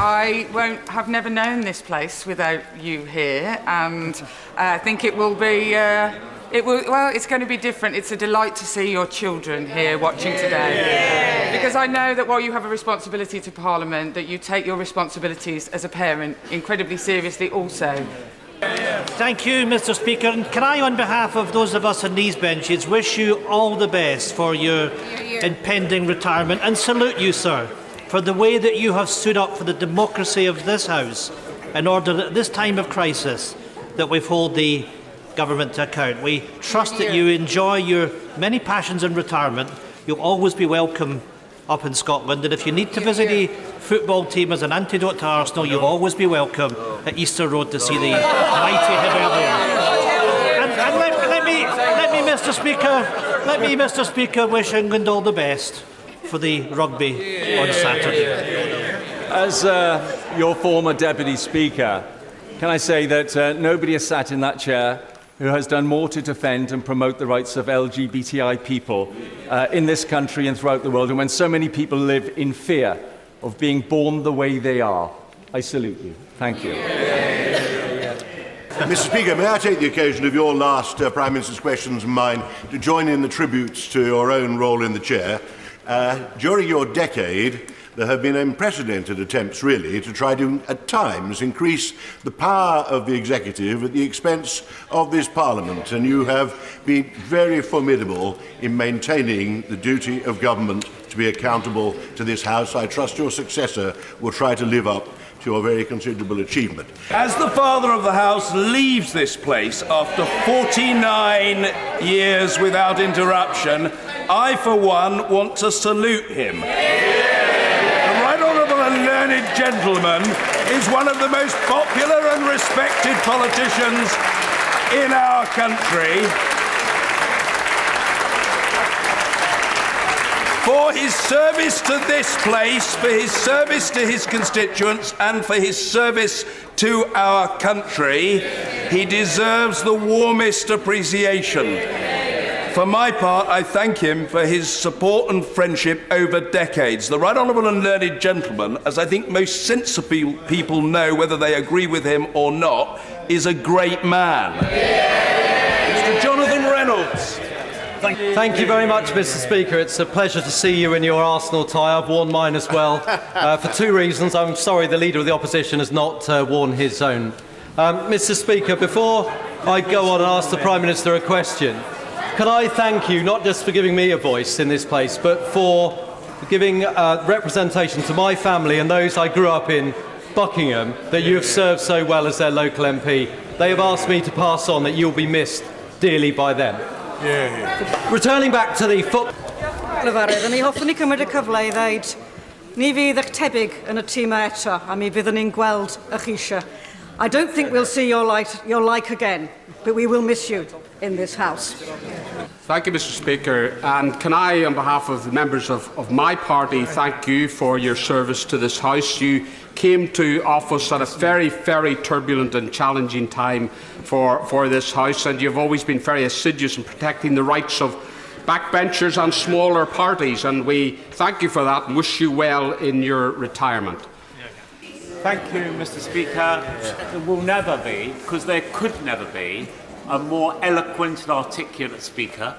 I have never known this place without you here, and I think it will be. It's going to be different. It's a delight to see your children here watching today. Because I know that while you have a responsibility to Parliament, that you take your responsibilities as a parent incredibly seriously also. Thank you, Mr. Speaker. And can I, on behalf of those of us on these benches, wish you all the best for your impending retirement and salute you, sir, for the way that you have stood up for the democracy of this House in order at this time of crisis that we hold the government to account. We trust that you enjoy your many passions in retirement. You'll always be welcome up in Scotland, and if you need to visit a football team as an antidote to Arsenal, you'll always be welcome at Easter Road to see the mighty Hibernian. And let me, Mr. Speaker, wish England all the best for the rugby on Saturday. As your former Deputy Speaker, can I say that nobody has sat in that chair who has done more to defend and promote the rights of LGBTI people in this country and throughout the world, and when so many people live in fear of being born the way they are. I salute you. Thank you. Mr. Speaker, may I take the occasion of your last Prime Minister's questions and mine to join in the tributes to your own role in the chair. During your decade, there have been unprecedented attempts, really, to try to, at times, increase the power of the executive at the expense of this Parliament, and you have been very formidable in maintaining the duty of government to be accountable to this House. I trust your successor will try to live up to your very considerable achievement. As the Father of the House leaves this place after 49 years without interruption, I, for one, want to salute him. The Right Honourable and learned gentleman is one of the most popular and respected politicians in our country. For his service to this place, for his service to his constituents, and for his service to our country, he deserves the warmest appreciation. For my part, I thank him for his support and friendship over decades. The Right Honourable and learned gentleman, as I think most sensible people know, whether they agree with him or not, is a great man. Mr. Jonathan Reynolds. Thank you very much, Mr. Speaker. It's a pleasure to see you in your Arsenal tie. I've worn mine as well, for two reasons. I'm sorry the Leader of the Opposition has not worn his own. Mr. Speaker, before I go on and ask the Prime Minister a question, can I thank you not just for giving me a voice in this place, but for giving representation to my family and those I grew up in Buckingham, that you have served so well as their local MP. They have asked me to pass on that you'll be missed dearly by them. Returning back to the football. Ni hoffwn ni cymryd y cyfle I ddeud, ni fydd eich tebyg yn y tîm eto, a mi fyddwn ni'n gweld eich eisiau. I don't think we'll see your like again, but we will miss you in this House. Thank you, Mr. Speaker. And can I, on behalf of the members of my party, thank you for your service to this House. You came to office at a very, very turbulent and challenging time for this House, and you've always been very assiduous in protecting the rights of backbenchers and smaller parties, and we thank you for that and wish you well in your retirement. Thank you, Mr. Speaker. There will never be, because there could never be, a more eloquent and articulate Speaker.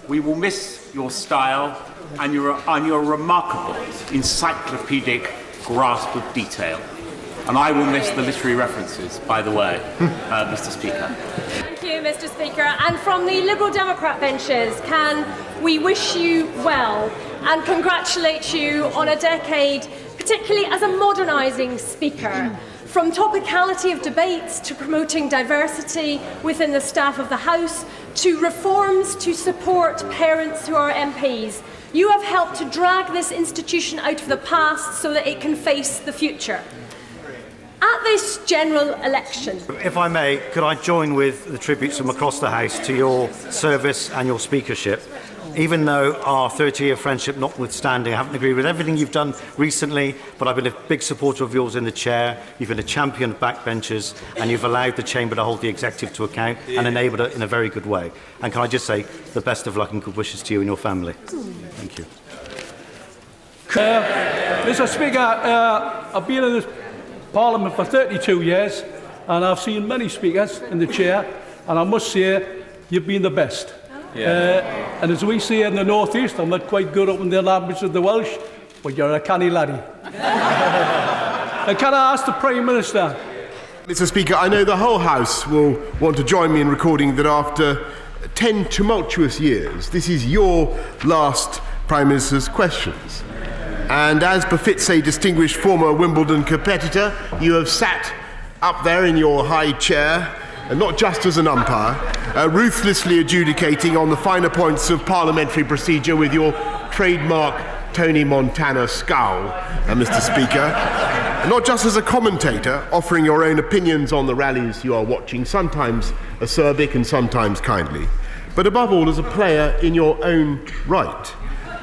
We will miss your style and your remarkable encyclopedic grasp of detail. And I will miss the literary references, by the way, Mr. Speaker. Thank you, Mr. Speaker. And from the Liberal Democrat benches, can we wish you well and congratulate you on a decade, particularly as a modernising Speaker, from topicality of debates to promoting diversity within the staff of the House, to reforms to support parents who are MPs. You have helped to drag this institution out of the past so that it can face the future. At this general election... If I may, could I join with the tributes from across the House to your service and your speakership? Even though our 30-year friendship notwithstanding, I haven't agreed with everything you've done recently, but I've been a big supporter of yours in the chair. You've been a champion of backbenchers, and you've allowed the Chamber to hold the Executive to account and enabled it in a very good way. And can I just say the best of luck and good wishes to you and your family. Thank you. Mr. Speaker, I've been in this Parliament for 32 years, and I've seen many speakers in the chair, and I must say, you've been the best. And as we say in the North East, I'm not quite good up in the language of the Welsh, but you're a canny laddie. And can I ask the Prime Minister? Mr. Speaker, I know the whole House will want to join me in recording that after 10 tumultuous years, this is your last Prime Minister's questions. And as befits a distinguished former Wimbledon competitor, you have sat up there in your high chair, and not just as an umpire, ruthlessly adjudicating on the finer points of parliamentary procedure with your trademark Tony Montana scowl, Mr. Speaker. And not just as a commentator, offering your own opinions on the rallies you are watching, sometimes acerbic and sometimes kindly, but above all as a player in your own right,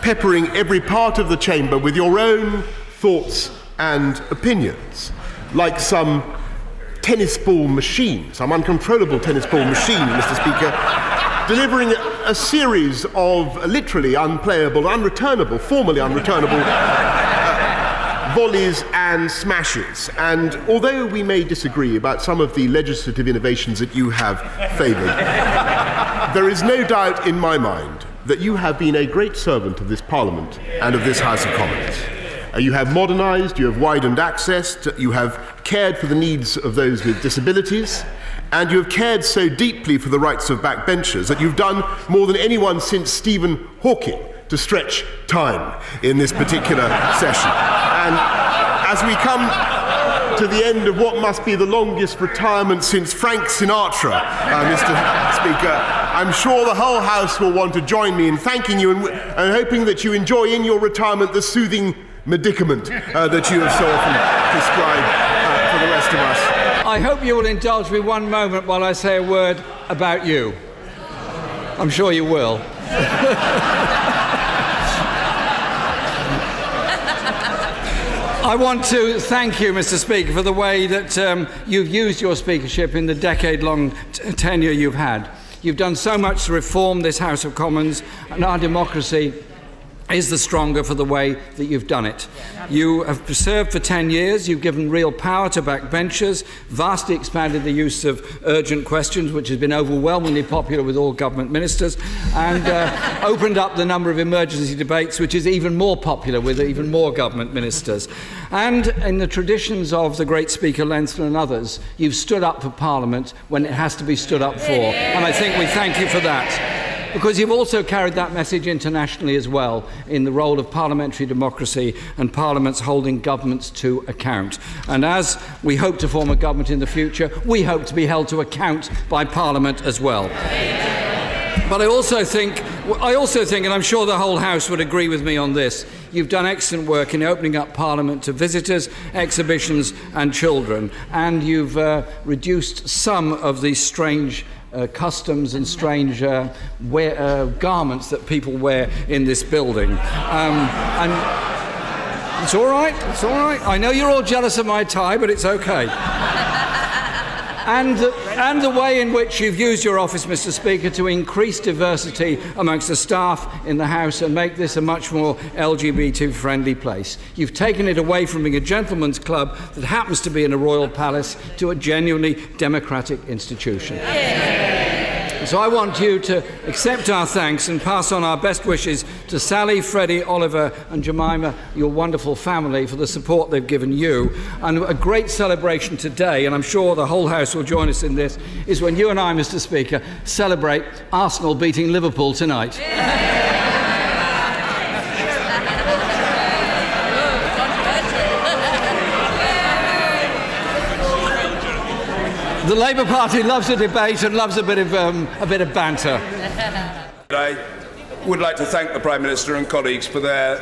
peppering every part of the chamber with your own thoughts and opinions, like some tennis ball machine, some uncontrollable tennis ball machine, Mr. Speaker, delivering a series of literally unplayable, unreturnable, formally unreturnable volleys and smashes. And although we may disagree about some of the legislative innovations that you have favoured, there is no doubt in my mind that you have been a great servant of this Parliament and of this House of Commons. You have modernised, you have widened access, you have cared for the needs of those with disabilities, and you have cared so deeply for the rights of backbenchers that you've done more than anyone since Stephen Hawking to stretch time in this particular session. And as we come to the end of what must be the longest retirement since Frank Sinatra, Mr. Speaker, I'm sure the whole House will want to join me in thanking you and hoping that you enjoy in your retirement the soothing medicament that you have so often prescribed for the rest of us. I hope you will indulge me one moment while I say a word about you. I'm sure you will. I want to thank you, Mr. Speaker, for the way that you've used your speakership in the decade-long tenure you've had. You've done so much to reform this House of Commons, and our democracy is the stronger for the way that you've done it. You have served for 10 years, you've given real power to backbenchers, vastly expanded the use of urgent questions, which has been overwhelmingly popular with all government ministers, and opened up the number of emergency debates, which is even more popular with even more government ministers. And in the traditions of the great Speaker Lenston and others, you've stood up for Parliament when it has to be stood up for, and I think we thank you for that. Because you've also carried that message internationally as well in the role of parliamentary democracy and parliaments holding governments to account. And as we hope to form a government in the future, we hope to be held to account by Parliament as well. But I also think, and I'm sure the whole House would agree with me on this, you've done excellent work in opening up Parliament to visitors, exhibitions and children, and you've reduced some of these strange customs and strange garments that people wear in this building. And it's all right, it's all right. I know you're all jealous of my tie, but it's okay. And the way in which you've used your office, Mr. Speaker, to increase diversity amongst the staff in the House and make this a much more LGBT-friendly place. You've taken it away from being a gentleman's club that happens to be in a royal palace to a genuinely democratic institution. So I want you to accept our thanks and pass on our best wishes to Sally, Freddie, Oliver and Jemima, your wonderful family, for the support they've given you. And a great celebration today, and I'm sure the whole House will join us in this, is when you and I, Mr. Speaker, celebrate Arsenal beating Liverpool tonight. The Labour Party loves a debate and loves a bit of banter. I would like to thank the Prime Minister and colleagues for their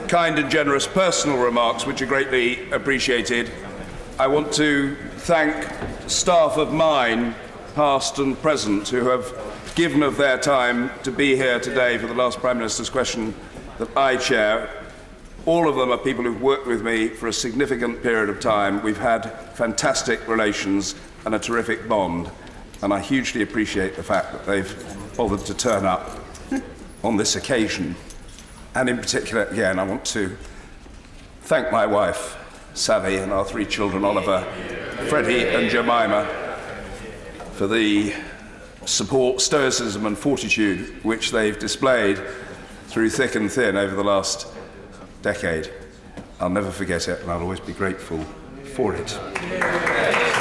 kind and generous personal remarks, which are greatly appreciated. I want to thank staff of mine, past and present, who have given of their time to be here today for the last Prime Minister's question that I chair. All of them are people who've worked with me for a significant period of time. We've had fantastic relations and a terrific bond, and I hugely appreciate the fact that they've bothered to turn up on this occasion. And in particular, again, I want to thank my wife, Sally, and our 3 children, Oliver, Freddie and Jemima, for the support, stoicism and fortitude which they've displayed through thick and thin over the last decade. I'll never forget it, and I'll always be grateful for it.